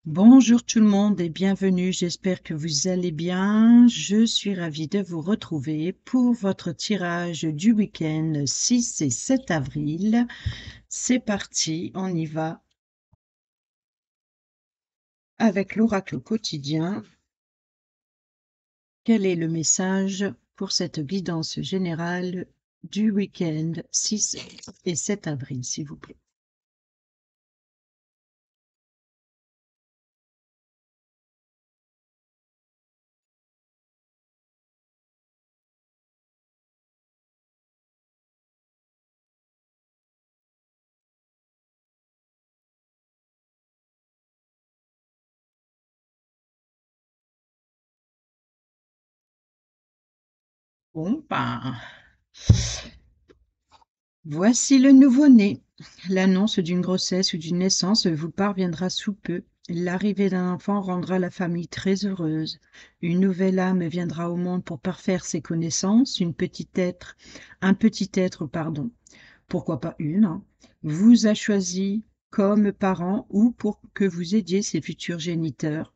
Bonjour tout le monde et bienvenue, j'espère que vous allez bien. Je suis ravie de vous retrouver pour votre tirage du week-end 6 et 7 avril. C'est parti, on y va avec l'oracle quotidien. Quel est le message pour cette guidance générale du week-end 6 et 7 avril, s'il vous plaît? Bon, ben, voici le nouveau-né. L'annonce d'une grossesse ou d'une naissance vous parviendra sous peu. L'arrivée d'un enfant rendra la famille très heureuse. Une nouvelle âme viendra au monde pour parfaire ses connaissances. Un petit être, pardon, pourquoi pas une, hein, vous a choisi comme parent ou pour que vous aidiez ses futurs géniteurs.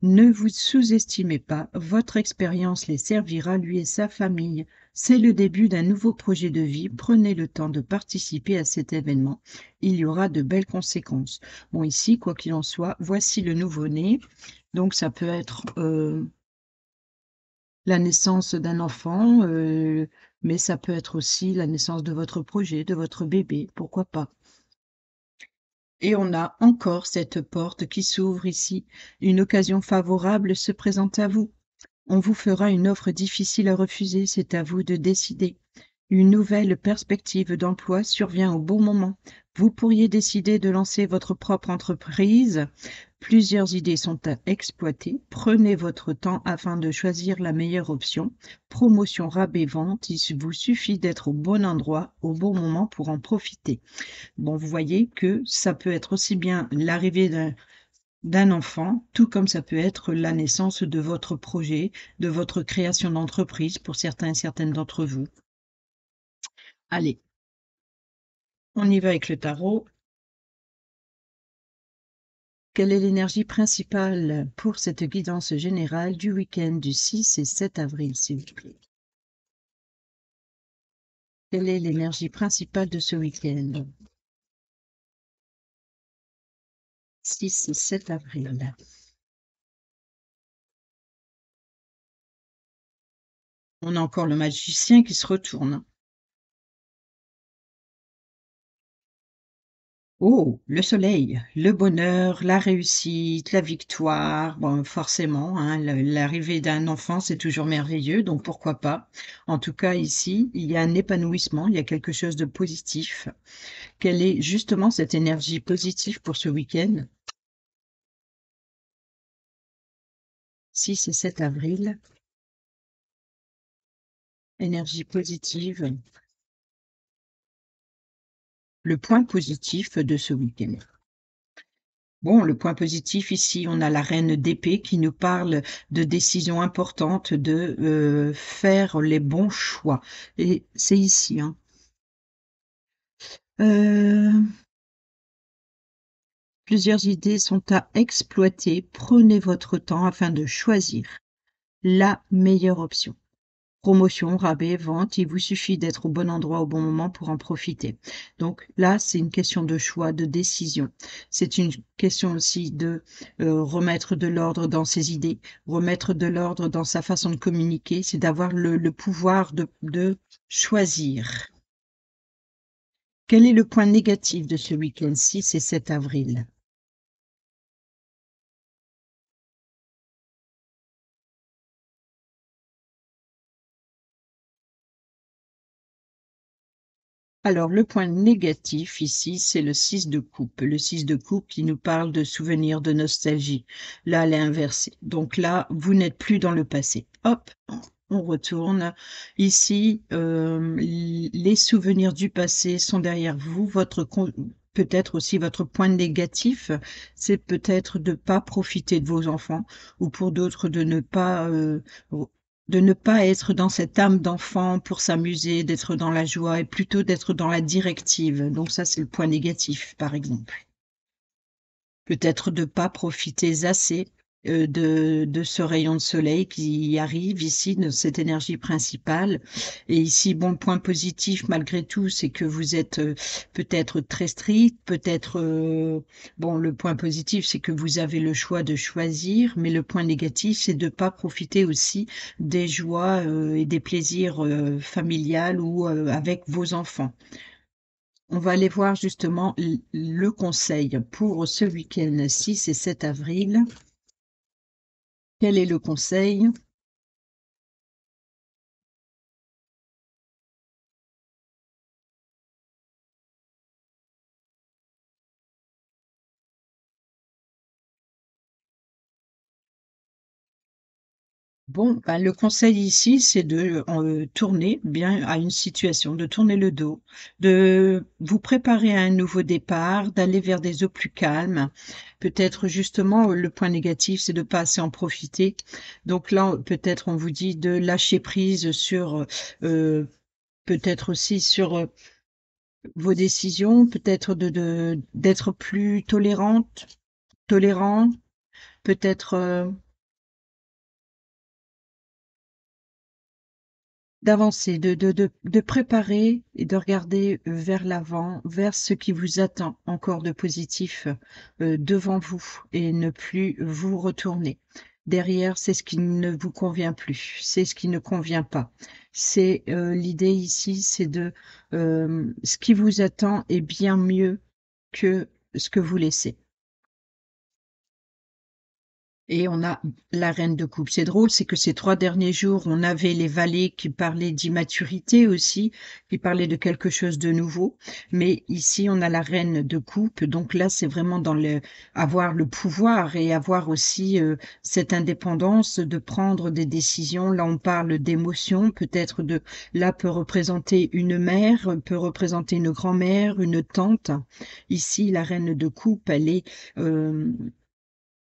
Ne vous sous-estimez pas, votre expérience les servira, lui et sa famille. C'est le début d'un nouveau projet de vie. Prenez le temps de participer à cet événement. Il y aura de belles conséquences. Bon, ici, quoi qu'il en soit, voici le nouveau-né. Donc, ça peut être la naissance d'un enfant, mais ça peut être aussi la naissance de votre projet, de votre bébé, pourquoi pas. Et on a encore cette porte qui s'ouvre ici. Une occasion favorable se présente à vous. On vous fera une offre difficile à refuser, c'est à vous de décider. Une nouvelle perspective d'emploi survient au bon moment. Vous pourriez décider de lancer votre propre entreprise. Plusieurs idées sont à exploiter. Prenez votre temps afin de choisir la meilleure option. Promotion, rabais, vente, il vous suffit d'être au bon endroit, au bon moment pour en profiter. Bon, vous voyez que ça peut être aussi bien l'arrivée d'un enfant, tout comme ça peut être la naissance de votre projet, de votre création d'entreprise pour certains et certaines d'entre vous. Allez, on y va avec le tarot. Quelle est l'énergie principale pour cette guidance générale du week-end du 6 et 7 avril, s'il vous plaît? Quelle est l'énergie principale de ce week-end? 6 et 7 avril. On a encore le magicien qui se retourne. Oh, le soleil, le bonheur, la réussite, la victoire. Bon, forcément, hein, l'arrivée d'un enfant, c'est toujours merveilleux, donc pourquoi pas. En tout cas, ici, il y a un épanouissement, il y a quelque chose de positif. Quelle est justement cette énergie positive pour ce week-end? 6 et 7 avril, énergie positive. Le point positif de ce week-end. Bon, le point positif ici, on a la reine d'épée qui nous parle de décisions importantes, de faire les bons choix. Et c'est ici, hein. Euh, Plusieurs idées sont à exploiter. Prenez votre temps afin de choisir la meilleure option. Promotion, rabais, vente, il vous suffit d'être au bon endroit au bon moment pour en profiter. Donc là, c'est une question de choix, de décision. C'est une question aussi de remettre de l'ordre dans ses idées, remettre de l'ordre dans sa façon de communiquer, c'est d'avoir le pouvoir de choisir. Quel est le point négatif de ce week-end 6 et 7 avril? Alors, le point négatif ici, c'est le 6 de coupe. Le 6 de coupe qui nous parle de souvenirs, de nostalgie. Là, elle est inversée. Donc là, vous n'êtes plus dans le passé. Hop, on retourne. Ici, les souvenirs du passé sont derrière vous. Peut-être aussi votre point négatif, c'est peut-être de ne pas profiter de vos enfants ou pour d'autres de ne pas être dans cette âme d'enfant pour s'amuser, d'être dans la joie et plutôt d'être dans la directive. Donc ça, c'est le point négatif, par exemple. Peut-être de pas profiter assez, de ce rayon de soleil qui arrive ici, de cette énergie principale. Et ici, bon, le point positif malgré tout, c'est que vous êtes, peut-être très strict, peut-être, bon, le point positif, c'est que vous avez le choix de choisir, mais le point négatif, c'est de pas profiter aussi des joies, et des plaisirs, familiales ou, avec vos enfants. On va aller voir justement le conseil pour ce week-end 6 et 7 avril. Quel est le conseil? Bon, ben, le conseil ici, c'est de tourner bien à une situation, de tourner le dos, de vous préparer à un nouveau départ, d'aller vers des eaux plus calmes. Peut-être justement, le point négatif, c'est de pas assez en profiter. Donc là, peut-être on vous dit de lâcher prise sur, peut-être aussi sur vos décisions, peut-être d'être plus tolérant, peut-être d'avancer, de préparer et de regarder vers l'avant, vers ce qui vous attend encore de positif devant vous et ne plus vous retourner. Derrière, c'est ce qui ne vous convient plus, c'est ce qui ne convient pas. C'est l'idée ici, c'est de ce qui vous attend est bien mieux que ce que vous laissez. Et on a la reine de coupe. C'est drôle, c'est que ces 3 derniers jours, on avait les valets qui parlaient d'immaturité aussi, qui parlaient de quelque chose de nouveau. Mais ici, on a la reine de coupe. Donc là, c'est vraiment dans le avoir le pouvoir et avoir aussi, cette indépendance de prendre des décisions. Là, on parle d'émotions, peut-être de là peut représenter une mère, peut représenter une grand-mère, une tante. Ici, la reine de coupe, elle est, hem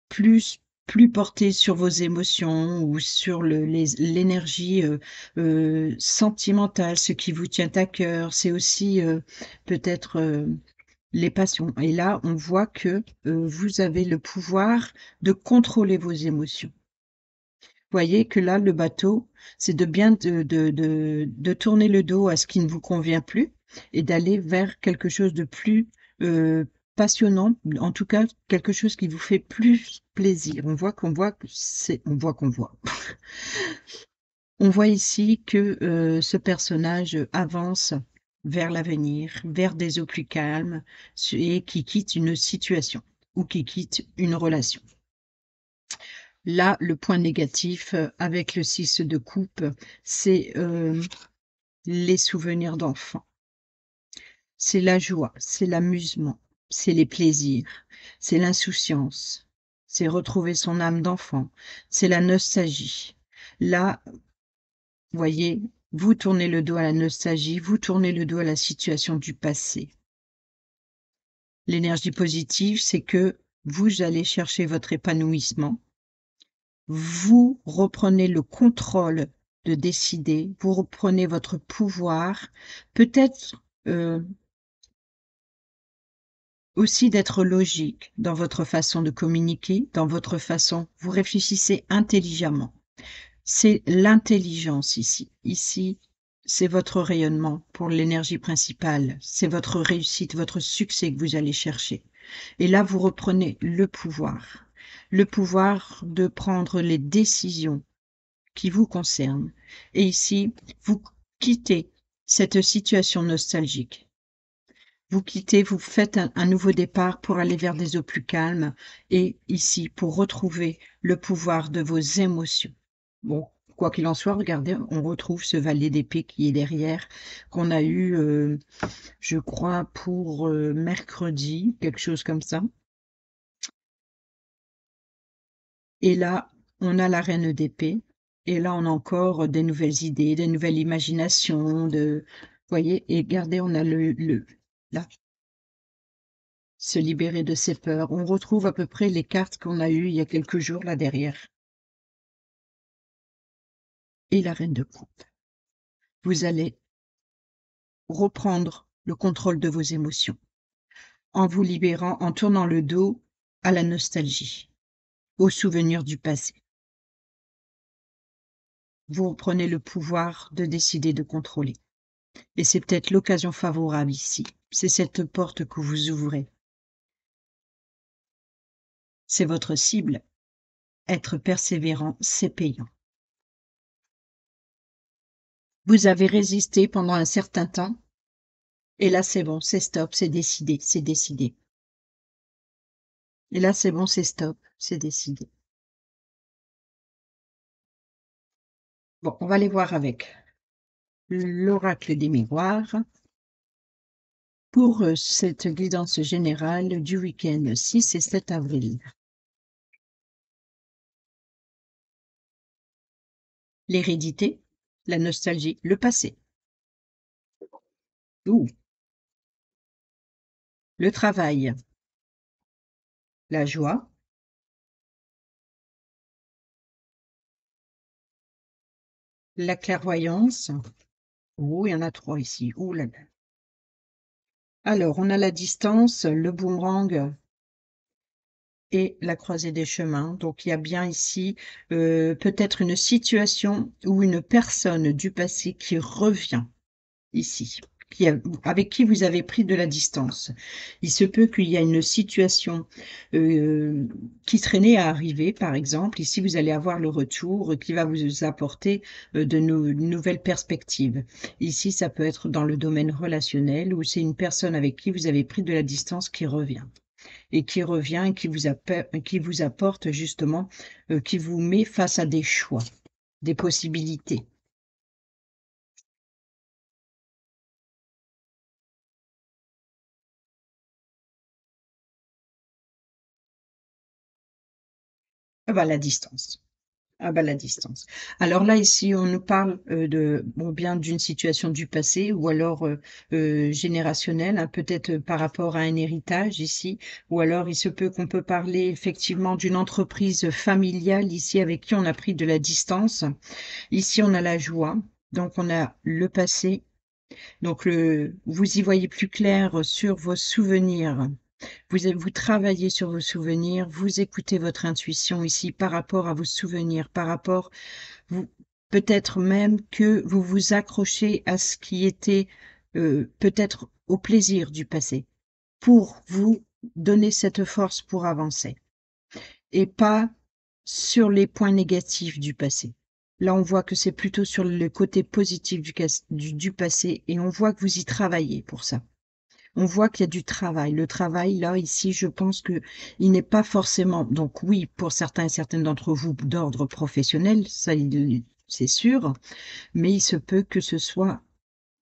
plus plus porté sur vos émotions ou sur l'énergie, sentimentale, ce qui vous tient à cœur. C'est aussi, peut-être, les passions et là, on voit que, vous avez le pouvoir de contrôler vos émotions. Voyez que là, le bateau, c'est de bien de tourner le dos à ce qui ne vous convient plus et d'aller vers quelque chose de plus, passionnant, en tout cas, quelque chose qui vous fait plus plaisir. On voit. On voit ici que, ce personnage avance vers l'avenir, vers des eaux plus calmes et qui quitte une situation ou qui quitte une relation. Là, le point négatif, avec le 6 de coupe, c'est, les souvenirs d'enfants. C'est la joie, c'est l'amusement, c'est les plaisirs, c'est l'insouciance, c'est retrouver son âme d'enfant, c'est la nostalgie. Là, voyez, vous tournez le dos à la nostalgie, vous tournez le dos à la situation du passé. L'énergie positive, c'est que vous allez chercher votre épanouissement. Vous reprenez le contrôle de décider, vous reprenez votre pouvoir, peut-être, aussi d'être logique dans votre façon de communiquer, dans votre façon vous réfléchissez intelligemment. C'est l'intelligence ici. Ici, c'est votre rayonnement pour l'énergie principale, c'est votre réussite, votre succès que vous allez chercher. Et là, vous reprenez le pouvoir de prendre les décisions qui vous concerne. Et ici, vous quittez cette situation nostalgique. Vous quittez, vous faites un nouveau départ pour aller vers des eaux plus calmes et ici, pour retrouver le pouvoir de vos émotions. Bon, quoi qu'il en soit, regardez, on retrouve ce valet d'épée qui est derrière, qu'on a eu, je crois, pour mercredi, quelque chose comme ça. Et là, on a la reine d'épée. Et là, on a encore des nouvelles idées, des nouvelles imaginations, voyez? Et regardez, on a là, se libérer de ses peurs. On retrouve à peu près les cartes qu'on a eues il y a quelques jours là derrière. Et la reine de coupe. Vous allez reprendre le contrôle de vos émotions en vous libérant, en tournant le dos à la nostalgie, aux souvenirs du passé. Vous prenez le pouvoir de décider de contrôler. Et c'est peut-être l'occasion favorable ici. C'est cette porte que vous ouvrez. C'est votre cible. Être persévérant, c'est payant. Vous avez résisté pendant un certain temps, et là c'est bon, c'est stop, c'est décidé, c'est décidé. Et là c'est bon, c'est stop, c'est décidé. Bon, on va aller voir avec l'oracle des miroirs pour cette guidance générale du week-end 6 et 7 avril. L'hérédité, la nostalgie, le passé. Ouh, le travail, la joie, la clairvoyance. Oh, il y en a 3 ici. Ouh là là. Alors, on a la distance, le boomerang et la croisée des chemins. Donc, il y a bien ici peut-être une situation ou une personne du passé qui revient ici, avec qui vous avez pris de la distance. Il se peut qu'il y a une situation qui traînait à arriver, par exemple. Ici, vous allez avoir le retour qui va vous apporter de nouvelles perspectives. Ici, ça peut être dans le domaine relationnel où c'est une personne avec qui vous avez pris de la distance qui revient. Et qui revient et qui vous apporte justement, qui vous met face à des choix, des possibilités. Ah bah, la distance. Ah bah, la distance. Alors là, ici, on nous parle, bien d'une situation du passé ou alors, générationnelle, hein, peut-être, par rapport à un héritage ici, ou alors il se peut qu'on peut parler effectivement d'une entreprise familiale ici avec qui on a pris de la distance. Ici, on a la joie, donc on a le passé, donc vous y voyez plus clair sur vos souvenirs. Vous travaillez sur vos souvenirs, vous écoutez votre intuition ici par rapport à vos souvenirs, par rapport vous peut-être même que vous vous accrochez à ce qui était, peut-être au plaisir du passé, pour vous donner cette force pour avancer et pas sur les points négatifs du passé. Là, on voit que c'est plutôt sur le côté positif du passé et on voit que vous y travaillez pour ça. On voit qu'il y a du travail. Le travail, là, ici, je pense que il n'est pas forcément, donc oui, pour certains et certaines d'entre vous, d'ordre professionnel, ça, c'est sûr, mais il se peut que ce soit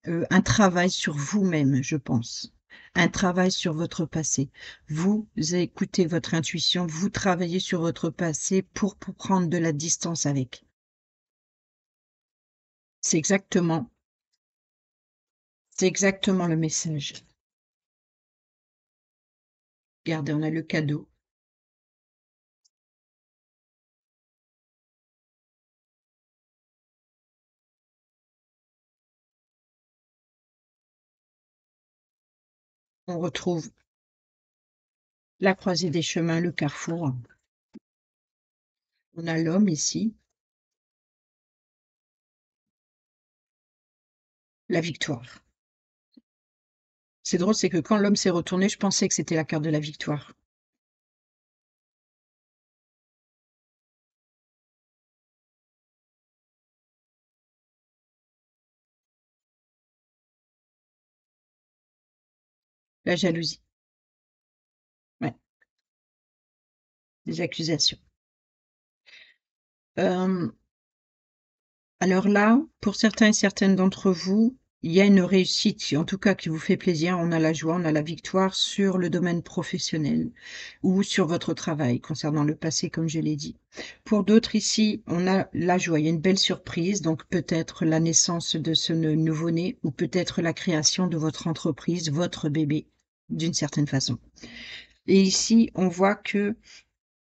un travail sur vous-même, je pense. Un travail sur votre passé. Vous écoutez votre intuition, vous travaillez sur votre passé pour prendre de la distance avec. C'est exactement, c'est exactement le message. Regardez, on a le cadeau. On retrouve la croisée des chemins, le carrefour. On a l'homme ici, la victoire. C'est drôle, c'est que quand l'homme s'est retourné, je pensais que c'était la carte de la victoire. La jalousie, ouais, des accusations. Hem, alors là, pour certains et certaines d'entre vous, il y a une réussite, en tout cas qui vous fait plaisir. On a la joie, on a la victoire sur le domaine professionnel ou sur votre travail concernant le passé, comme je l'ai dit. Pour d'autres ici, on a la joie, il y a une belle surprise, donc peut-être la naissance de ce nouveau-né ou peut-être la création de votre entreprise, votre bébé, d'une certaine façon. Et ici, on voit que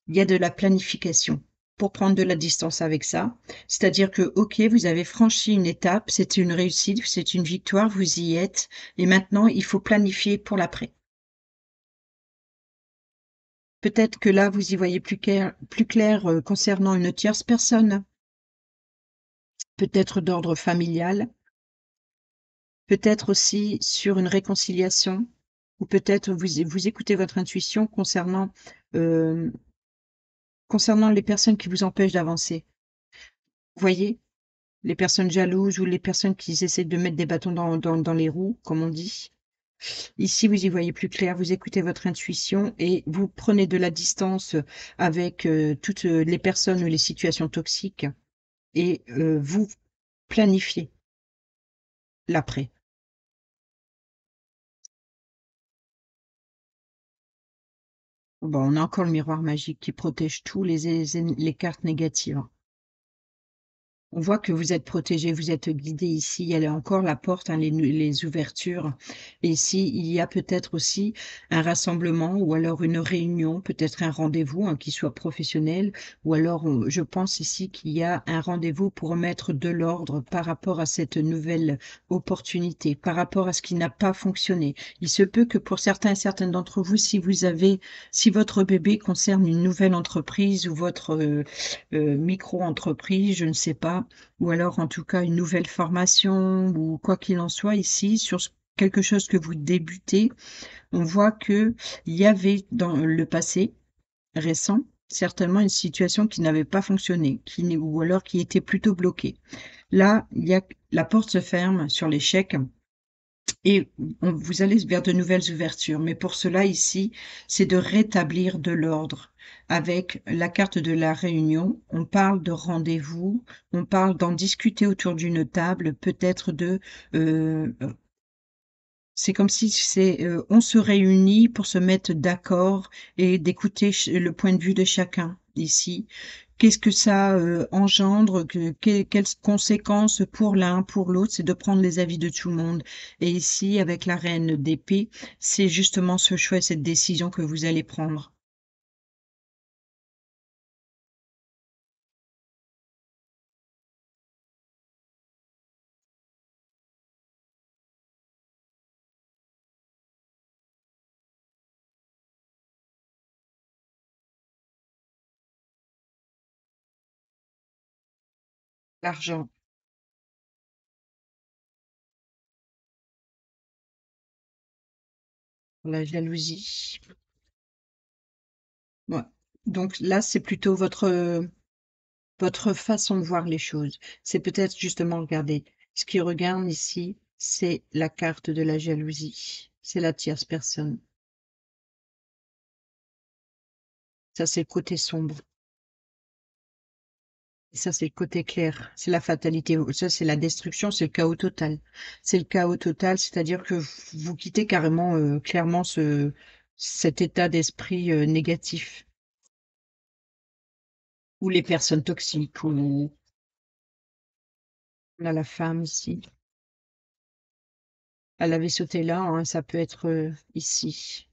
il y a de la planification pour prendre de la distance avec ça. C'est-à-dire que, OK, vous avez franchi une étape, c'est une réussite, c'est une victoire, vous y êtes et maintenant il faut planifier pour l'après. Peut-être que là, vous y voyez plus clair, concernant une tierce personne, peut-être d'ordre familial, peut-être aussi sur une réconciliation ou peut-être vous écoutez votre intuition hem, concernant les personnes qui vous empêchent d'avancer. Vous voyez? Les personnes jalouses ou les personnes qui essaient de mettre des bâtons dans les roues, comme on dit. Ici, vous y voyez plus clair, vous écoutez votre intuition et vous prenez de la distance, avec, toutes, les personnes ou les situations toxiques et vous planifiez l'après. Bon, on a encore le miroir magique qui protège tous les cartes négatives. On voit que vous êtes protégé, vous êtes guidé ici. Il y a encore la porte, hein, les ouvertures. Et ici, il y a peut-être aussi un rassemblement ou alors une réunion, peut-être un rendez-vous, hein, qui soit professionnel. Ou alors, je pense ici qu'il y a un rendez-vous pour mettre de l'ordre par rapport à cette nouvelle opportunité, par rapport à ce qui n'a pas fonctionné. Il se peut que pour certains et certaines d'entre vous, si votre bébé concerne une nouvelle entreprise ou votre micro-entreprise, je ne sais pas, ou alors en tout cas une nouvelle formation ou quoi qu'il en soit ici sur quelque chose que vous débutez, on voit que il y avait dans le passé récent, certainement une situation qui n'avait pas fonctionné, ou alors qui était plutôt bloquée. Là, il y a la porte se ferme sur l'échec et vous allez vers de nouvelles ouvertures. Mais pour cela, ici, c'est de rétablir de l'ordre. Avec la carte de la réunion, on parle de rendez-vous, on parle d'en discuter autour d'une table, peut-être c'est comme si on se réunit pour se mettre d'accord et d'écouter le point de vue de chacun ici. Qu'est-ce que ça engendre, quelles conséquences pour l'un, pour l'autre, c'est de prendre les avis de tout le monde. Et ici, avec la reine d'épée, c'est justement ce choix et cette décision que vous allez prendre. L'argent, la jalousie. Ouais. Donc là, c'est plutôt votre façon de voir les choses. C'est peut-être justement, regardez, ce qui regarde ici, c'est la carte de la jalousie. C'est la tierce personne. Ça, c'est le côté sombre. Et ça, c'est le côté clair. C'est la fatalité. Ça, c'est la destruction, c'est le chaos total. C'est le chaos total, c'est-à-dire que vous quittez carrément, clairement cet état d'esprit négatif. Ou les personnes toxiques, ou on a la femme ici. Elle avait sauté là, hein, ça peut être ici.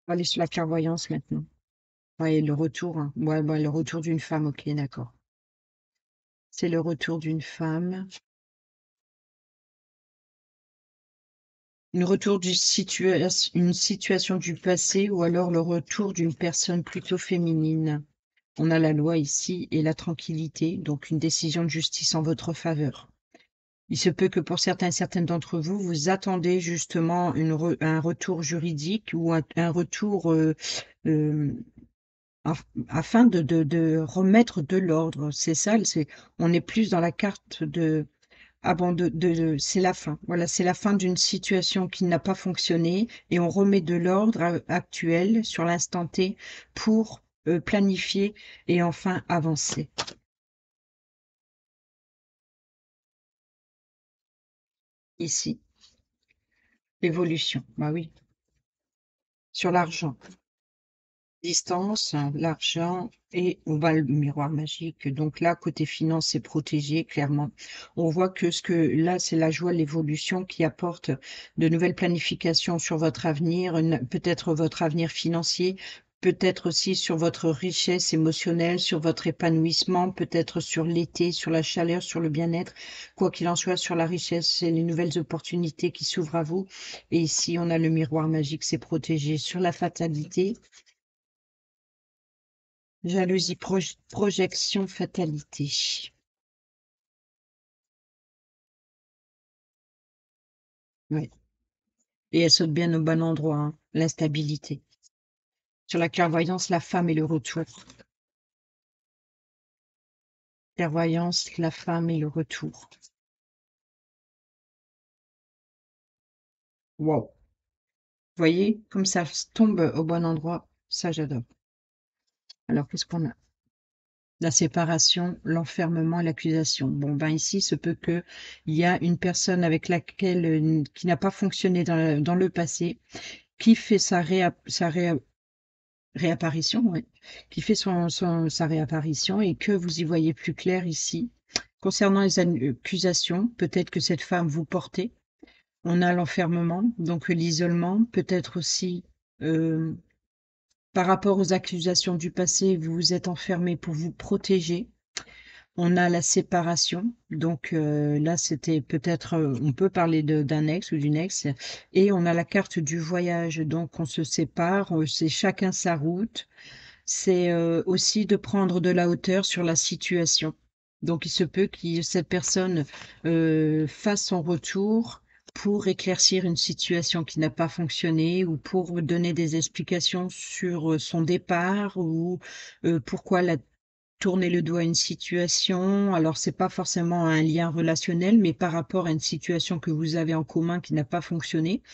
On va aller sur la clairvoyance maintenant. Ouais, le retour, hein. Ouais, bah, le retour d'une femme, ok, d'accord. C'est le retour d'une femme. Une situation du passé ou alors le retour d'une personne plutôt féminine. On a la loi ici et la tranquillité, donc une décision de justice en votre faveur. Il se peut que pour certains et certaines d'entre vous, vous attendez justement un retour juridique ou un retour euh, afin de remettre de l'ordre. C'est ça, on est plus dans la carte de ah bon, c'est la fin. Voilà, c'est la fin d'une situation qui n'a pas fonctionné et on remet de l'ordre actuel sur l'instant T pour planifier et enfin avancer. Ici, l'évolution. Bah oui, sur l'argent. Distance, hein, l'argent et on va le miroir magique. Donc là, côté finance, c'est protégé, clairement. On voit que là, c'est la joie, l'évolution qui apporte de nouvelles planifications sur votre avenir, peut-être votre avenir financier, peut-être aussi sur votre richesse émotionnelle, sur votre épanouissement, peut-être sur l'été, sur la chaleur, sur le bien-être. Quoi qu'il en soit, sur la richesse et les nouvelles opportunités qui s'ouvrent à vous. Et ici, on a le miroir magique, c'est protégé sur la fatalité. Jalousie, projection, fatalité. Oui. Et elle saute bien au bon endroit, hein, l'instabilité. Sur la clairvoyance, la femme et le retour. Clairvoyance, la femme et le retour. Wow. Vous voyez, comme ça tombe au bon endroit, ça j'adore. Alors, qu'est-ce qu'on a? La séparation, l'enfermement et l'accusation. Bon, ben ici, il se peut qu'il y a une personne avec laquelle qui n'a pas fonctionné dans le passé, qui fait sa réapparition, ouais, qui fait sa réapparition et que vous y voyez plus clair ici. Concernant les accusations, peut-être que cette femme vous portait. On a l'enfermement, donc l'isolement, peut-être aussi par rapport aux accusations du passé, vous vous êtes enfermé pour vous protéger. On a la séparation, donc là, c'était peut-être, on peut parler d'un ex ou d'une ex, et on a la carte du voyage, donc on se sépare, c'est chacun sa route. C'est aussi de prendre de la hauteur sur la situation. Donc il se peut que cette personne fasse son retour pour éclaircir une situation qui n'a pas fonctionné ou pour donner des explications sur son départ ou pourquoi elle a tourné le doigt à une situation. Alors c'est pas forcément un lien relationnel, mais par rapport à une situation que vous avez en commun qui n'a pas fonctionné.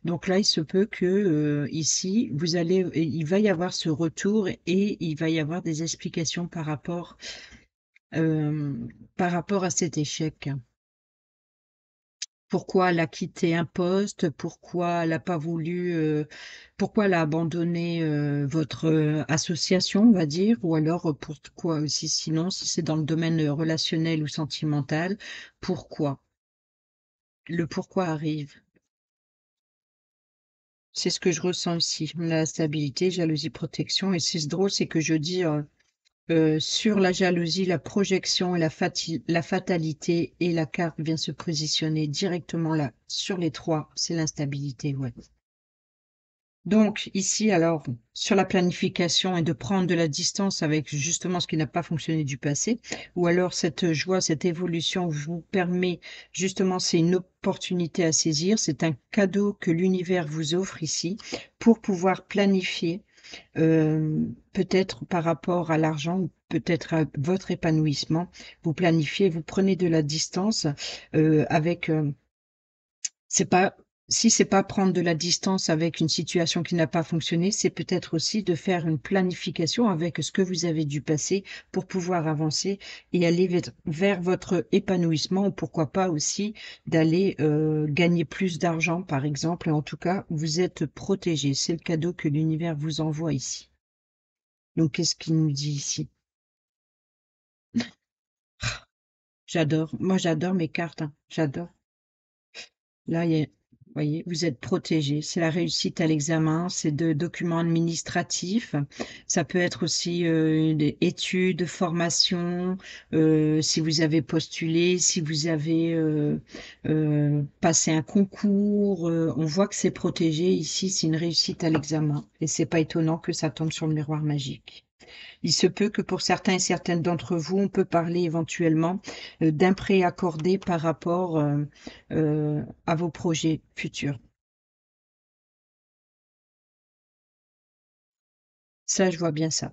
Donc là, il se peut que ici, il va y avoir ce retour et il va y avoir des explications euh, par rapport à cet échec. Pourquoi elle a quitté un poste, pourquoi elle n'a pas voulu, pourquoi elle a abandonné votre association, on va dire, ou alors pourquoi aussi, sinon, si c'est dans le domaine relationnel ou sentimental, pourquoi? Le pourquoi arrive. C'est ce que je ressens ici, la stabilité, jalousie, protection. Et c'est drôle, c'est que je dis sur la jalousie, la projection et la fatalité, et la carte vient se positionner directement là. Sur les trois, c'est l'instabilité, ouais. Donc ici, alors, sur la planification et de prendre de la distance avec justement ce qui n'a pas fonctionné du passé, ou alors cette joie, cette évolution vous permet, justement, c'est une opportunité à saisir, c'est un cadeau que l'univers vous offre ici pour pouvoir planifier, peut-être par rapport à l'argent ou peut-être à votre épanouissement, vous planifiez, vous prenez de la distance avec c'est pas si c'est pas prendre de la distance avec une situation qui n'a pas fonctionné, c'est peut-être aussi de faire une planification avec ce que vous avez dû passer pour pouvoir avancer et aller vers votre épanouissement ou pourquoi pas aussi d'aller gagner plus d'argent, par exemple. En tout cas, vous êtes protégé. C'est le cadeau que l'univers vous envoie ici. Donc, qu'est-ce qu'il nous dit ici? J'adore. Moi, j'adore mes cartes, hein. J'adore. Là, vous voyez, vous êtes protégé. C'est la réussite à l'examen, c'est de documents administratifs. Ça peut être aussi des études, formations, si vous avez postulé, si vous avez passé un concours. On voit que c'est protégé. Ici, c'est une réussite à l'examen. Et c'est pas étonnant que ça tombe sur le miroir magique. Il se peut que pour certains et certaines d'entre vous, on peut parler éventuellement d'un prêt accordé par rapport à vos projets futurs. Ça, je vois bien ça.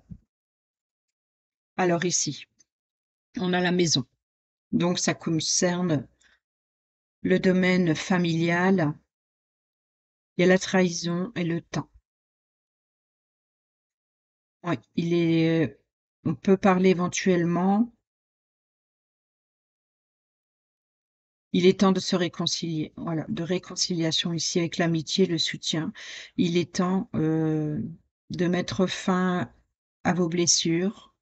Alors ici, on a la maison. Donc, ça concerne le domaine familial. Il y a la trahison et le temps. Ouais, on peut parler éventuellement. Il est temps de se réconcilier. Voilà, de réconciliation ici avec l'amitié, le soutien. Il est temps de mettre fin à vos blessures,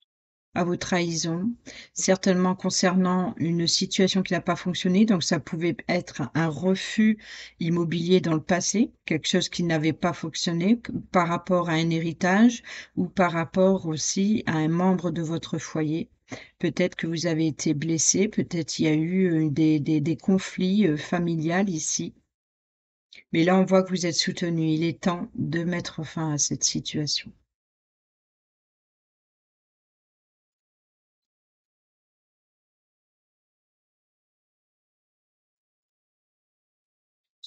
à vos trahisons, certainement concernant une situation qui n'a pas fonctionné. Donc, ça pouvait être un refus immobilier dans le passé, quelque chose qui n'avait pas fonctionné par rapport à un héritage ou par rapport aussi à un membre de votre foyer. Peut-être que vous avez été blessé, peut-être il y a eu des conflits familiales ici. Mais là, on voit que vous êtes soutenu. Il est temps de mettre fin à cette situation.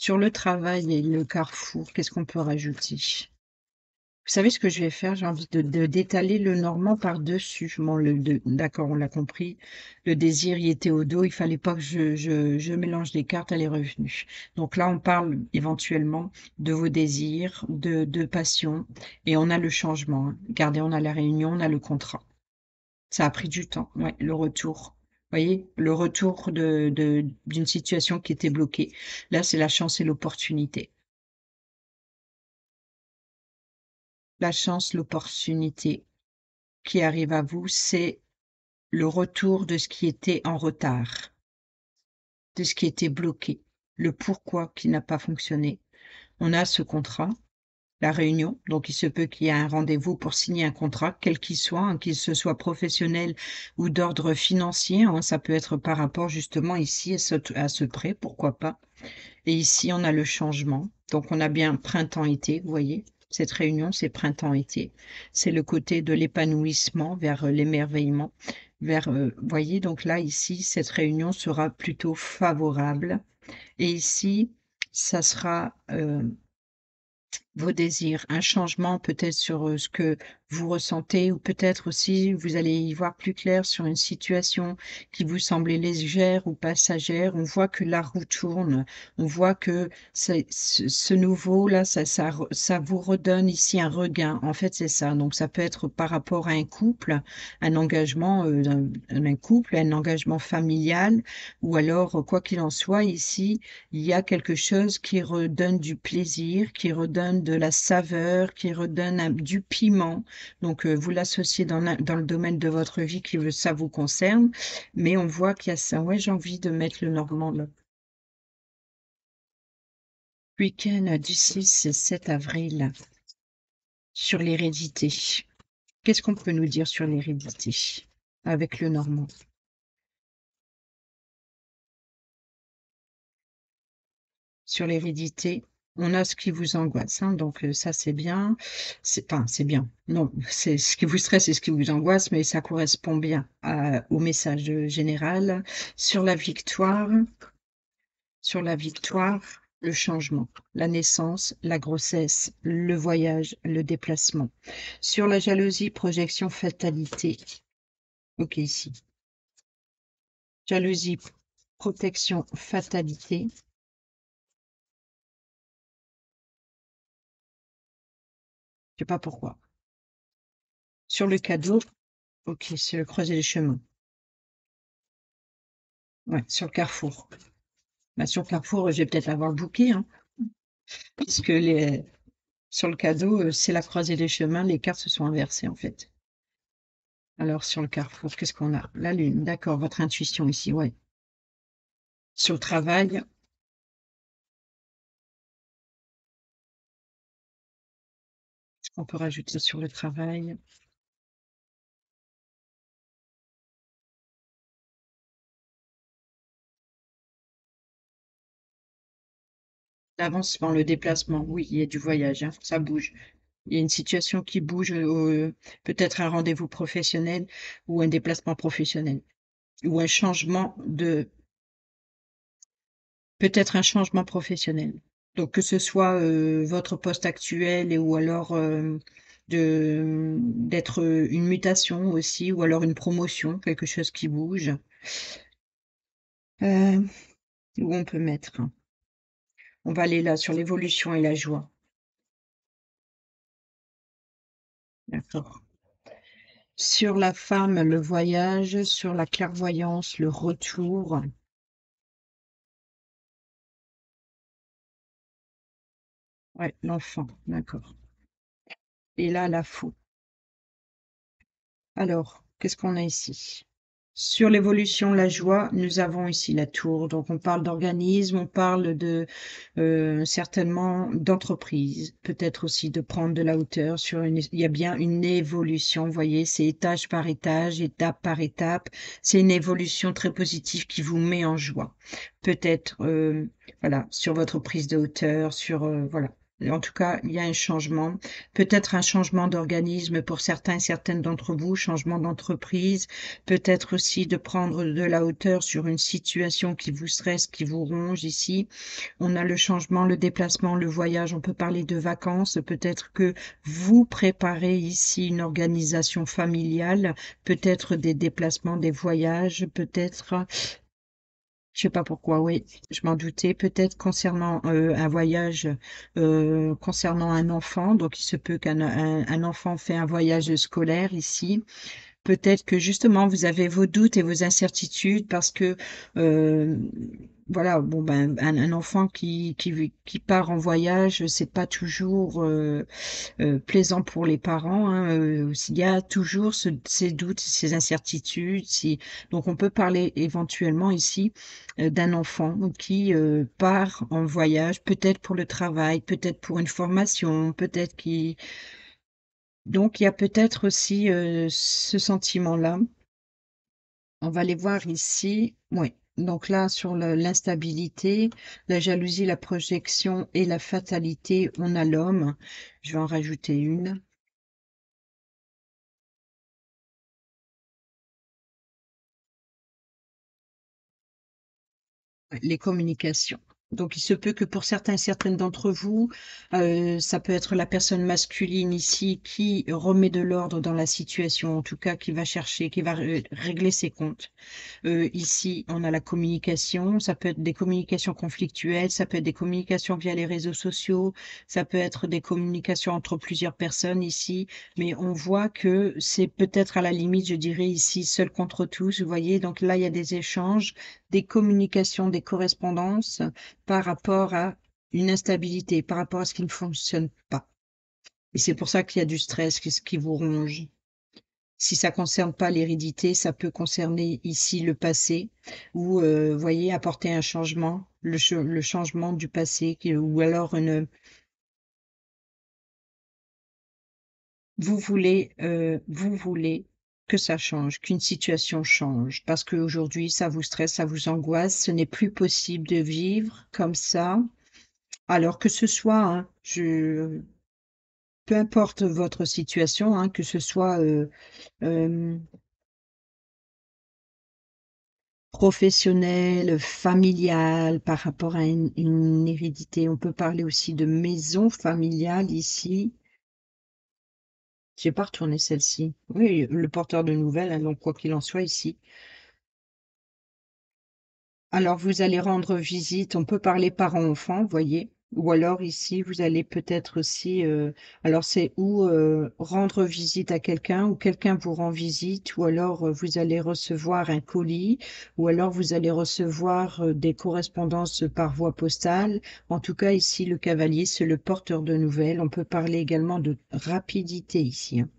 Sur le travail et le carrefour, qu'est-ce qu'on peut rajouter? Vous savez ce que je vais faire? J'ai envie d'étaler le normand par-dessus. Bon, d'accord, on l'a compris. Le désir, il était au dos. Il fallait pas que je mélange les cartes. Elle est revenue. Donc là, on parle éventuellement de vos désirs, de passion. Et on a le changement, hein. Regardez, on a la réunion, on a le contrat. Ça a pris du temps. Ouais, le retour. Vous voyez, le retour d'une situation qui était bloquée. Là, c'est la chance et l'opportunité. La chance, l'opportunité qui arrive à vous, c'est le retour de ce qui était en retard, de ce qui était bloqué, le pourquoi qui n'a pas fonctionné. On a ce contrat, la réunion, donc il se peut qu'il y ait un rendez-vous pour signer un contrat, quel qu'il soit, hein, qu'il se soit professionnel ou d'ordre financier, hein, ça peut être par rapport justement ici à ce prêt, pourquoi pas. Et ici, on a le changement. Donc, on a bien printemps-été, vous voyez. Cette réunion, c'est printemps-été. C'est le côté de l'épanouissement vers l'émerveillement. Vers, voyez, donc là, ici, cette réunion sera plutôt favorable. Et ici, ça sera vos désirs, un changement peut-être sur, ce que vous ressentez ou peut-être aussi vous allez y voir plus clair sur une situation qui vous semblait légère ou passagère. On voit que la roue tourne, on voit que ce nouveau-là, ça vous redonne ici un regain. En fait, c'est ça. Donc ça peut être par rapport à un couple, un engagement, d'un couple, un engagement familial ou alors, quoi qu'il en soit, ici, il y a quelque chose qui redonne du plaisir, qui redonne de la saveur, qui redonne du piment. Donc, vous l'associez dans le domaine de votre vie ça vous concerne, mais on voit qu'il y a ça. Ouais, j'ai envie de mettre le normand là. Week-end du 6 et 7 avril sur l'hérédité. Qu'est-ce qu'on peut nous dire sur l'hérédité avec le normand? Sur l'hérédité, on a ce qui vous angoisse, hein, donc ça c'est bien. C'est bien. Non, c'est ce qui vous stresse et ce qui vous angoisse, mais ça correspond bien au message général. Sur sur la victoire, le changement, la naissance, la grossesse, le voyage, le déplacement. Sur la jalousie, projection, fatalité. Ok, ici. Jalousie, protection, fatalité. Je sais pas pourquoi. Sur le cadeau, ok, c'est le croisé des chemins. Ouais, sur le Carrefour. Bah, sur le Carrefour, je vais peut-être l'avoir booké, hein, puisque sur le cadeau, c'est la croisée des chemins, les cartes se sont inversées, en fait. Alors, sur le Carrefour, qu'est-ce qu'on a? La lune, d'accord, votre intuition ici, ouais. Sur le travail, ce qu'on peut rajouter sur le travail? L'avancement, le déplacement, oui, il y a du voyage, hein, ça bouge. Il y a une situation qui bouge, peut-être un rendez-vous professionnel ou un déplacement professionnel ou un changement de peut-être un changement professionnel. Donc que ce soit, votre poste actuel et ou alors, d'être, une mutation aussi ou alors une promotion, quelque chose qui bouge. Heu, Où on peut mettre? On va aller là, sur l'évolution et la joie. D'accord. Sur la femme, le voyage, sur la clairvoyance, le retour. Ouais, l'enfant, d'accord. Et là, la fou. Alors, qu'est-ce qu'on a ici? Sur l'évolution, la joie, nous avons ici la tour. Donc, on parle d'organisme, on parle de certainement d'entreprise, peut-être aussi de prendre de la hauteur sur il y a bien une évolution, vous voyez, c'est étage par étage, étape par étape. C'est une évolution très positive qui vous met en joie. Peut-être, voilà, sur votre prise de hauteur, sur, voilà. En tout cas, il y a un changement, peut-être un changement d'organisme pour certains et certaines d'entre vous, changement d'entreprise, peut-être aussi de prendre de la hauteur sur une situation qui vous stresse, qui vous ronge ici. On a le changement, le déplacement, le voyage, on peut parler de vacances, peut-être que vous préparez ici une organisation familiale, peut-être des déplacements, des voyages, peut-être je sais pas pourquoi, oui, je m'en doutais. Peut-être concernant un voyage, concernant un enfant. Donc, il se peut qu'un enfant fait un voyage scolaire ici. Peut-être que justement vous avez vos doutes et vos incertitudes parce que euh, voilà, bon ben un enfant qui part en voyage, c'est pas toujours plaisant pour les parents, hein, il y a toujours ces doutes, ces incertitudes. Donc, on peut parler éventuellement ici d'un enfant qui part en voyage, peut-être pour le travail, peut-être pour une formation, peut-être qui. Donc, il y a peut-être aussi ce sentiment-là. On va les voir ici. Oui. Donc là, sur l'instabilité, la jalousie, la projection et la fatalité, on a l'homme. Je vais en rajouter une. Les communications. Donc, il se peut que pour certains et certaines d'entre vous, ça peut être la personne masculine ici qui remet de l'ordre dans la situation, en tout cas qui va chercher, qui va régler ses comptes. Ici, on a la communication. Ça peut être des communications conflictuelles, ça peut être des communications via les réseaux sociaux, ça peut être des communications entre plusieurs personnes ici. Mais on voit que c'est peut-être à la limite, je dirais ici, seul contre tous. Vous voyez, donc là, il y a des échanges, des communications, des correspondances par rapport à une instabilité, par rapport à ce qui ne fonctionne pas. Et c'est pour ça qu'il y a du stress qui vous ronge. Si ça concerne pas l'hérédité, ça peut concerner ici le passé ou, voyez, apporter un changement, le changement du passé ou alors vous voulez que ça change, qu'une situation change parce qu'aujourd'hui ça vous stresse, ça vous angoisse, ce n'est plus possible de vivre comme ça. Alors que ce soit, hein, peu importe votre situation, hein, que ce soit, hem professionnel, familial, par rapport à une hérédité. On peut parler aussi de maison familiale ici. J'ai pas retourné celle-ci. Oui, le porteur de nouvelles, hein, donc quoi qu'il en soit ici. Alors vous allez rendre visite, on peut parler parent-enfant, vous voyez? Ou alors ici, vous allez peut-être aussi, alors c'est ou rendre visite à quelqu'un ou quelqu'un vous rend visite ou alors, vous allez recevoir un colis ou alors vous allez recevoir, des correspondances par voie postale. En tout cas, ici, le cavalier, c'est le porteur de nouvelles. On peut parler également de rapidité ici, hein.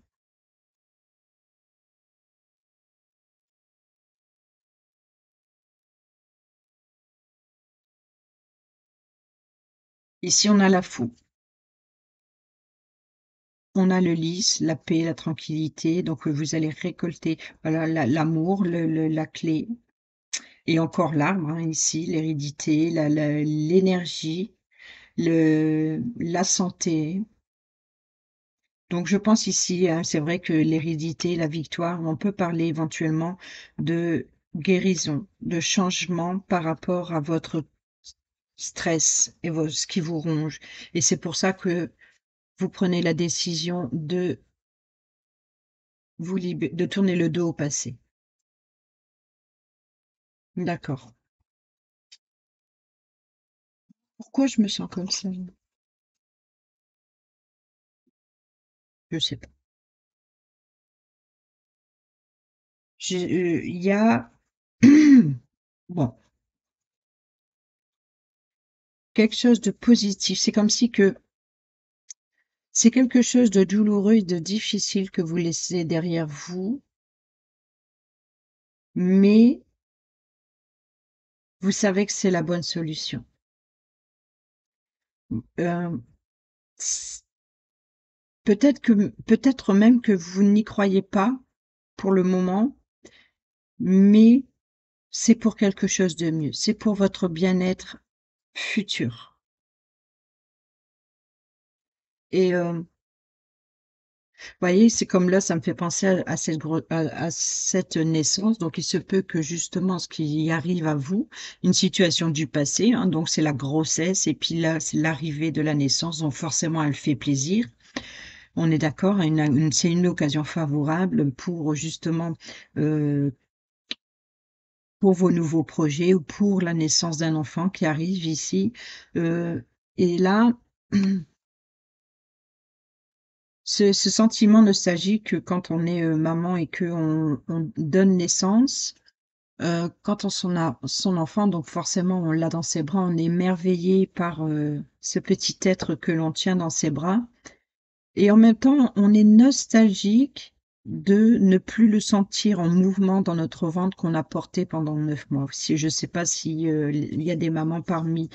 Ici, on a la fou. On a le lys, la paix, la tranquillité, donc vous allez récolter, voilà, l'amour, la clé et encore l'arbre, hein, ici, l'hérédité, l'énergie, la santé. Donc je pense ici, hein, c'est vrai que l'hérédité, la victoire, on peut parler éventuellement de guérison, de changement par rapport à votre stress et ce qui vous ronge. Et c'est pour ça que vous prenez la décision de de tourner le dos au passé. D'accord. Pourquoi je me sens comme ça? Je sais pas. Il y a bon, quelque chose de positif. C'est comme si que c'est quelque chose de douloureux et de difficile que vous laissez derrière vous, mais vous savez que c'est la bonne solution. Euh, s- peut-être même que vous n'y croyez pas pour le moment, mais c'est pour quelque chose de mieux. C'est pour votre bien-être futur. et voyez, c'est comme là, ça me fait penser à cette à cette naissance, donc il se peut que justement ce qui arrive à vous, une situation du passé, hein, donc c'est la grossesse et puis là, c'est l'arrivée de la naissance, donc forcément elle fait plaisir. On est d'accord, hein, c'est une occasion favorable pour justement, heu, pour vos nouveaux projets ou pour la naissance d'un enfant qui arrive ici, heu et là, ce sentiment nostalgique quand on est, maman et qu'on donne naissance, quand on a son enfant, donc forcément on l'a dans ses bras, on est émerveillé par, ce petit être que l'on tient dans ses bras et en même temps, on est nostalgique de ne plus le sentir en mouvement dans notre ventre qu'on a porté pendant 9 mois. Si je ne sais pas si, il y a des mamans parmi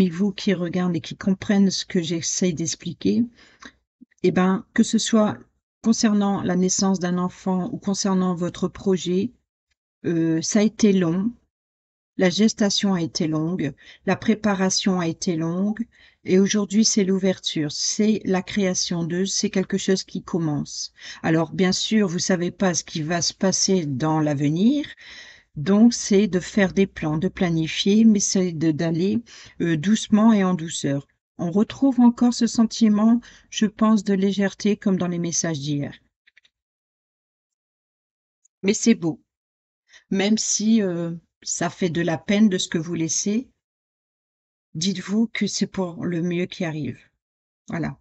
vous qui regardent et qui comprennent ce que j'essaye d'expliquer. Eh ben, que ce soit concernant la naissance d'un enfant ou concernant votre projet, ça a été long, la gestation a été longue, la préparation a été longue et aujourd'hui, c'est l'ouverture, c'est la création d'eux, c'est quelque chose qui commence. Alors bien sûr, vous savez pas ce qui va se passer dans l'avenir, donc c'est de faire des plans, de planifier, mais c'est d'aller, doucement et en douceur. On retrouve encore ce sentiment, je pense, de légèreté comme dans les messages d'hier. Mais c'est beau, même si, ça fait de la peine de ce que vous laissez, dites-vous que c'est pour le mieux qui arrive. Voilà.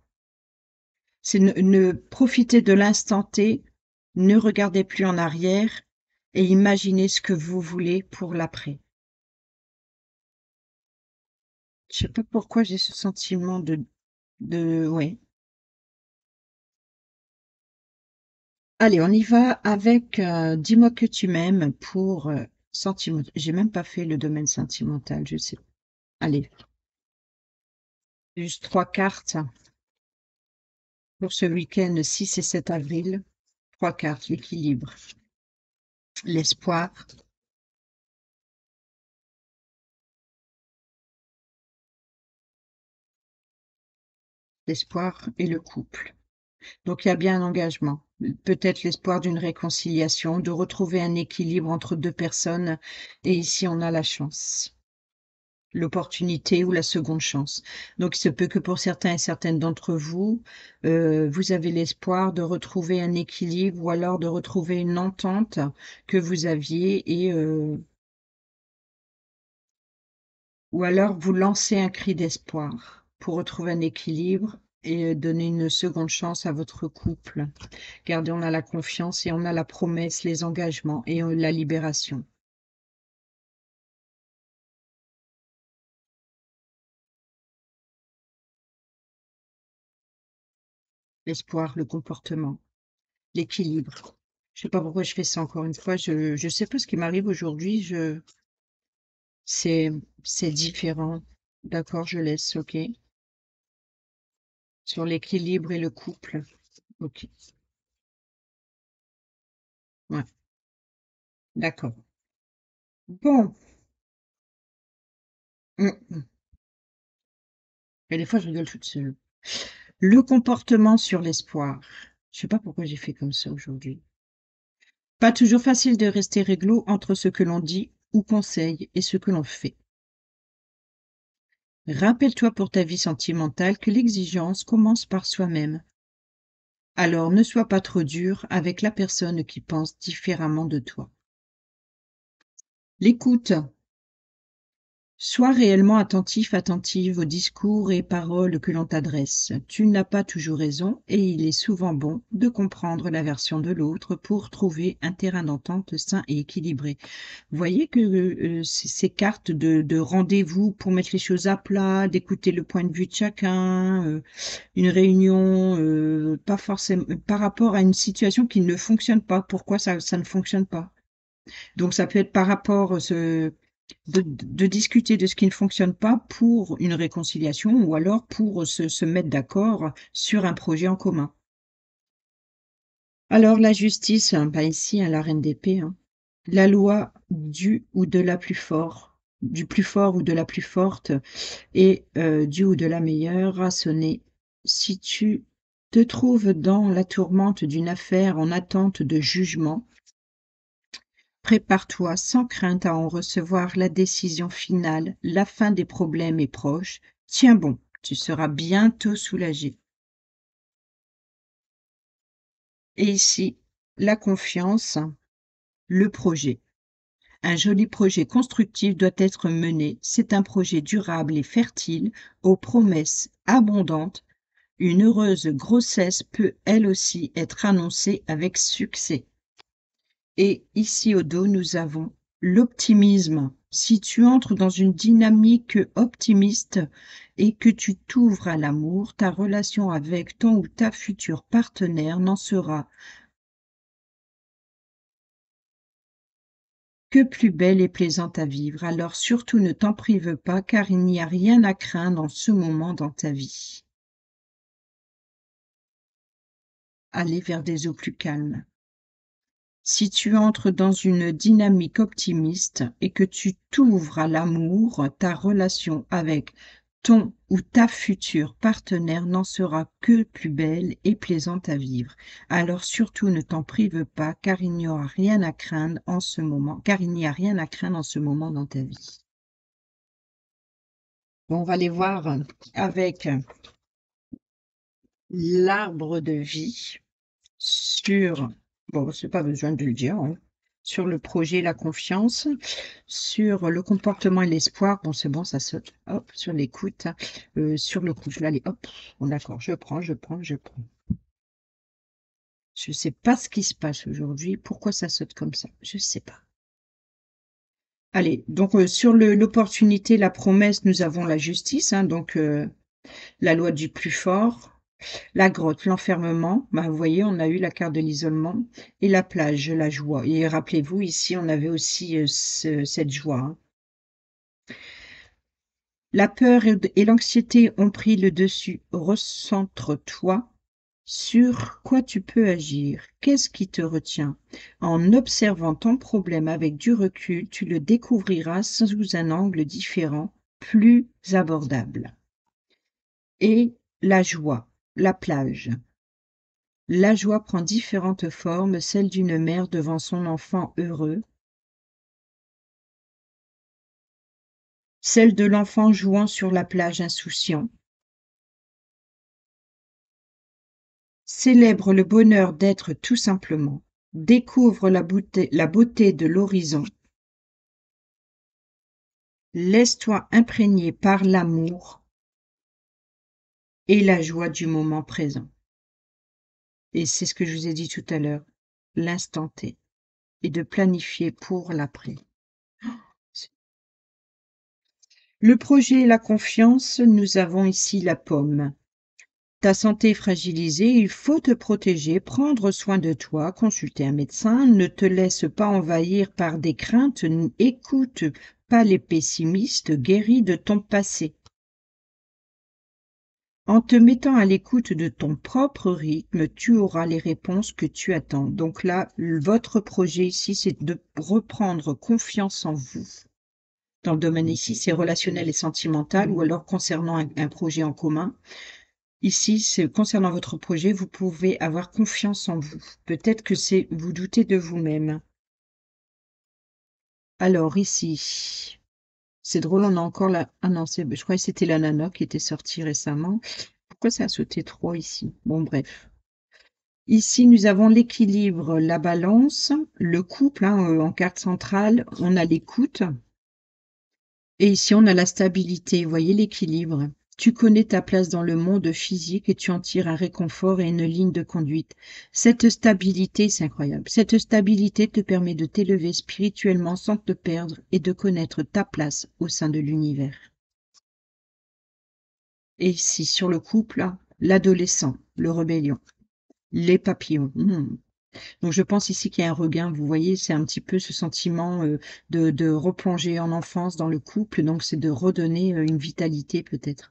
C'est ne profitez de l'instant T, ne regardez plus en arrière et imaginez ce que vous voulez pour l'après. Je sais pas pourquoi j'ai ce sentiment de ouais. Allez, on y va avec, dis-moi que tu m'aimes pour, sentiment j'ai même pas fait le domaine sentimental, je sais allez, juste 3 cartes pour ce week-end 6 et 7 avril. 3 cartes, l'équilibre, l'espoir, l'espoir et le couple. Donc il y a bien un engagement. Peut-être l'espoir d'une réconciliation, de retrouver un équilibre entre 2 personnes et ici on a la chance, l'opportunité ou la seconde chance. Donc il se peut que pour certains et certaines d'entre vous, vous avez l'espoir de retrouver un équilibre ou alors de retrouver une entente que vous aviez et ou alors vous lancez un cri d'espoir pour retrouver un équilibre et donner une seconde chance à votre couple. Regardez, on a la confiance et on a la promesse, les engagements et la libération. L'espoir, le comportement, l'équilibre. Je sais pas pourquoi je fais ça encore une fois, je sais pas ce qui m'arrive aujourd'hui, je c'est c'est différent. D'accord, je laisse, OK. Sur l'équilibre et le couple. OK. Ouais, d'accord. Bon, mmh, et des fois je rigole toute seule. Le comportement sur l'espoir. Je sais pas pourquoi j'ai fait comme ça aujourd'hui. Pas toujours facile de rester réglo entre ce que l'on dit ou conseille et ce que l'on fait. Rappelle-toi pour ta vie sentimentale que l'exigence commence par soi-même. Alors ne sois pas trop dur avec la personne qui pense différemment de toi. L'écoute. Sois réellement attentif, attentive aux discours et paroles que l'on t'adresse. Tu n'as pas toujours raison et il est souvent bon de comprendre la version de l'autre pour trouver un terrain d'entente sain et équilibré. Vous voyez que ces cartes de rendez-vous pour mettre les choses à plat, d'écouter le point de vue de chacun, une réunion, pas forcément par rapport à une situation qui ne fonctionne pas. Pourquoi ça ne fonctionne pas? Donc ça peut être par rapport, de discuter de ce qui ne fonctionne pas pour une réconciliation ou alors pour se mettre d'accord sur un projet en commun. Alors la justice, bah, ici, hein, la reine d'épée, hein. La loi du ou de la plus fort du plus fort ou de la plus forte et du ou de la meilleure a sonné si tu te trouves dans la tourmente d'une affaire en attente de jugement, prépare-toi sans crainte à en recevoir la décision finale, la fin des problèmes est proche. Tiens bon, tu seras bientôt soulagé. Et ici, la confiance, le projet. Un joli projet constructif doit être mené. C'est un projet durable et fertile, aux promesses abondantes. Une heureuse grossesse peut elle aussi être annoncée avec succès. Et ici au dos, nous avons l'optimisme. Si tu entres dans une dynamique optimiste et que tu t'ouvres à l'amour, ta relation avec ton ou ta future partenaire n'en sera que plus belle et plaisante à vivre. Alors surtout ne t'en prive pas, car il n'y a rien à craindre en ce moment dans ta vie. Allez vers des eaux plus calmes. Si tu entres dans une dynamique optimiste et que tu t'ouvres à l'amour, ta relation avec ton ou ta future partenaire n'en sera que plus belle et plaisante à vivre. Alors surtout ne t'en prive pas, car il n'y aura rien à craindre en ce moment, car il n'y a rien à craindre en ce moment dans ta vie. Bon, on va aller voir avec l'arbre de vie sur, bon, c'est pas besoin de le dire, hein, sur le projet, la confiance, sur le comportement et l'espoir. Bon, c'est bon, ça saute. Hop, sur l'écoute, sur le coup, je vais aller, hop, bon, d'accord, je prends. Je sais pas ce qui se passe aujourd'hui. Pourquoi ça saute comme ça? Je sais pas. Allez, donc sur l'opportunité, la promesse, nous avons la justice, hein, donc la loi du plus fort. La grotte, l'enfermement, bah, vous voyez, on a eu la carte de l'isolement et la plage, la joie. Et rappelez-vous, ici, on avait aussi cette joie, hein. La peur et l'anxiété ont pris le dessus. Recentre-toi sur quoi tu peux agir. Qu'est-ce qui te retient? En observant ton problème avec du recul, tu le découvriras sous un angle différent, plus abordable. Et la joie, la plage. La joie prend différentes formes, celle d'une mère devant son enfant heureux, celle de l'enfant jouant sur la plage insouciant. Célèbre le bonheur d'être tout simplement. Découvre la beauté de l'horizon. Laisse-toi imprégner par l'amour et la joie du moment présent. Et c'est ce que je vous ai dit tout à l'heure, l'instant T, et de planifier pour l'après. Le projet et la confiance, nous avons ici la pomme. Ta santé est fragilisée, il faut te protéger, prendre soin de toi, consulter un médecin, ne te laisse pas envahir par des craintes, écoute pas les pessimistes, guéris de ton passé. En te mettant à l'écoute de ton propre rythme, tu auras les réponses que tu attends. Donc là, votre projet ici, c'est de reprendre confiance en vous. Dans le domaine ici, c'est relationnel et sentimental, ou alors concernant un projet en commun. Ici, c'est concernant votre projet, vous pouvez avoir confiance en vous. Peut-être que c'est vous douter de vous-même. Alors ici, c'est drôle, on a encore la... Ah non, je croyais que c'était la nana qui était sortie récemment. Pourquoi ça a sauté 3 ici? Bon, bref. Ici, nous avons l'équilibre, la balance, le couple, hein, en carte centrale, on a l'écoute. Et ici, on a la stabilité, vous voyez l'équilibre. Tu connais ta place dans le monde physique et tu en tires un réconfort et une ligne de conduite. Cette stabilité, c'est incroyable. Cette stabilité te permet de t'élever spirituellement sans te perdre et de connaître ta place au sein de l'univers. Et ici, sur le couple, l'adolescent, le rébellion, les papillons. Donc je pense ici qu'il y a un regain, vous voyez, c'est un petit peu ce sentiment de replonger en enfance dans le couple, donc c'est de redonner une vitalité peut-être.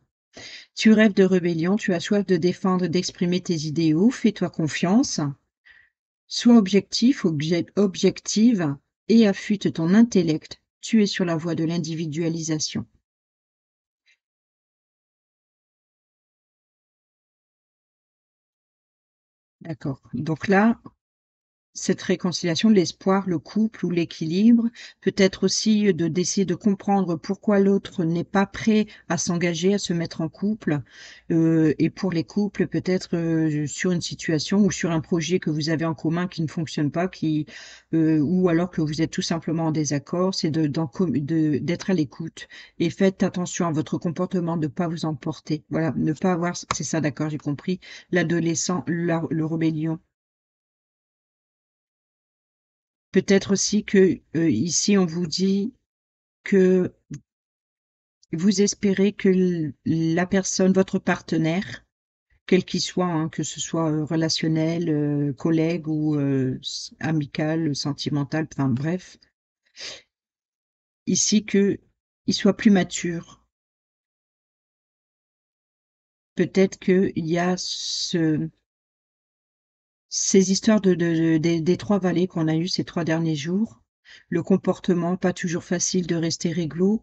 Tu rêves de rébellion, tu as soif de défendre, d'exprimer tes idéaux, fais-toi confiance, sois objectif, objective et affûte ton intellect, tu es sur la voie de l'individualisation. D'accord. Donc là, cette réconciliation, l'espoir, le couple ou l'équilibre, peut-être aussi d'essayer de comprendre pourquoi l'autre n'est pas prêt à s'engager, à se mettre en couple, et pour les couples, peut-être, sur une situation ou sur un projet que vous avez en commun qui ne fonctionne pas, ou alors que vous êtes tout simplement en désaccord, c'est d'être à l'écoute et faites attention à votre comportement, de pas vous emporter. Voilà, ne pas avoir c'est ça, d'accord, j'ai compris, l'adolescent, la le rébellion. Peut-être aussi que, ici on vous dit que vous espérez que la personne, votre partenaire, quel qu'il soit, hein, que ce soit relationnel, collègue ou amical, sentimental, enfin bref, ici que il soit plus mature. Peut-être qu'il y a ces histoires des trois vallées qu'on a eues ces 3 derniers jours, le comportement pas toujours facile de rester réglo.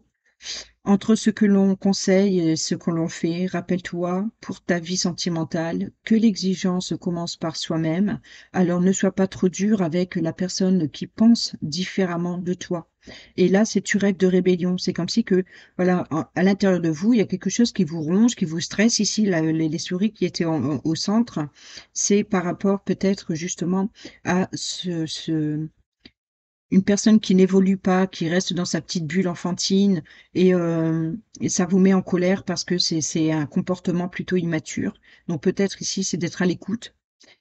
Entre ce que l'on conseille et ce que l'on fait, rappelle-toi, pour ta vie sentimentale, que l'exigence commence par soi-même, alors ne sois pas trop dur avec la personne qui pense différemment de toi. Et là, c'est tu rêves de rébellion. C'est comme si que, voilà, à l'intérieur de vous, il y a quelque chose qui vous ronge, qui vous stresse. Ici, les souris qui étaient au centre, c'est par rapport peut-être justement à une personne qui n'évolue pas, qui reste dans sa petite bulle enfantine et ça vous met en colère parce que c'est un comportement plutôt immature. Donc peut-être ici, c'est d'être à l'écoute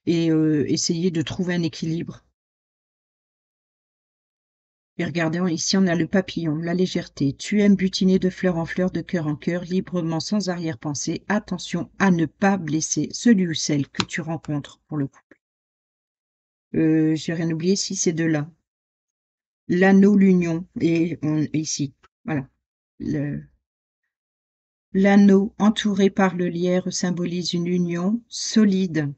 et essayer de trouver un équilibre. Et regardez, ici, on a le papillon, la légèreté. Tu aimes butiner de fleur en fleur, de cœur en cœur, librement, sans arrière-pensée. Attention à ne pas blesser celui ou celle que tu rencontres pour le couple. J'ai rien oublié, si c'est de là. L'anneau, l'union, ici, voilà. Le, L'anneau entouré par le lierre symbolise une union solide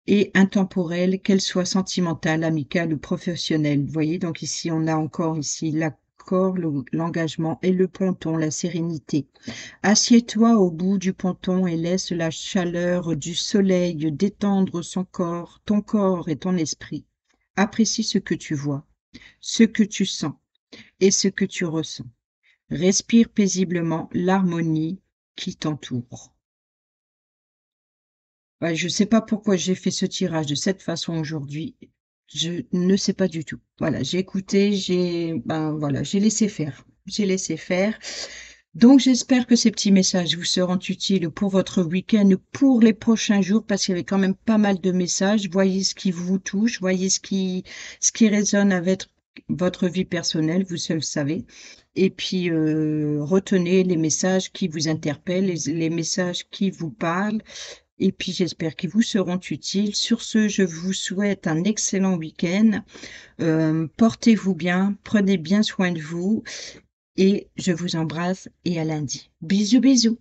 et intemporelle, qu'elle soit sentimentale, amicale ou professionnelle. Vous voyez, donc ici, on a encore ici l'accord, l'engagement et le ponton, la sérénité. Assieds-toi au bout du ponton et laisse la chaleur du soleil détendre ton corps et ton esprit. Apprécie ce que tu vois, ce que tu sens et ce que tu ressens. Respire paisiblement l'harmonie qui t'entoure. Ouais, je ne sais pas pourquoi j'ai fait ce tirage de cette façon aujourd'hui. Je ne sais pas du tout. Voilà, j'ai écouté, ben voilà, j'ai laissé faire. J'ai laissé faire. Donc, j'espère que ces petits messages vous seront utiles pour votre week-end, pour les prochains jours, parce qu'il y avait quand même pas mal de messages. Voyez ce qui vous touche, voyez ce qui résonne avec votre vie personnelle, vous seul savez. Et puis, retenez les messages qui vous interpellent, les messages qui vous parlent. Et puis, j'espère qu'ils vous seront utiles. Sur ce, je vous souhaite un excellent week-end. Portez-vous bien, prenez bien soin de vous et je vous embrasse et à lundi. Bisous, bisous.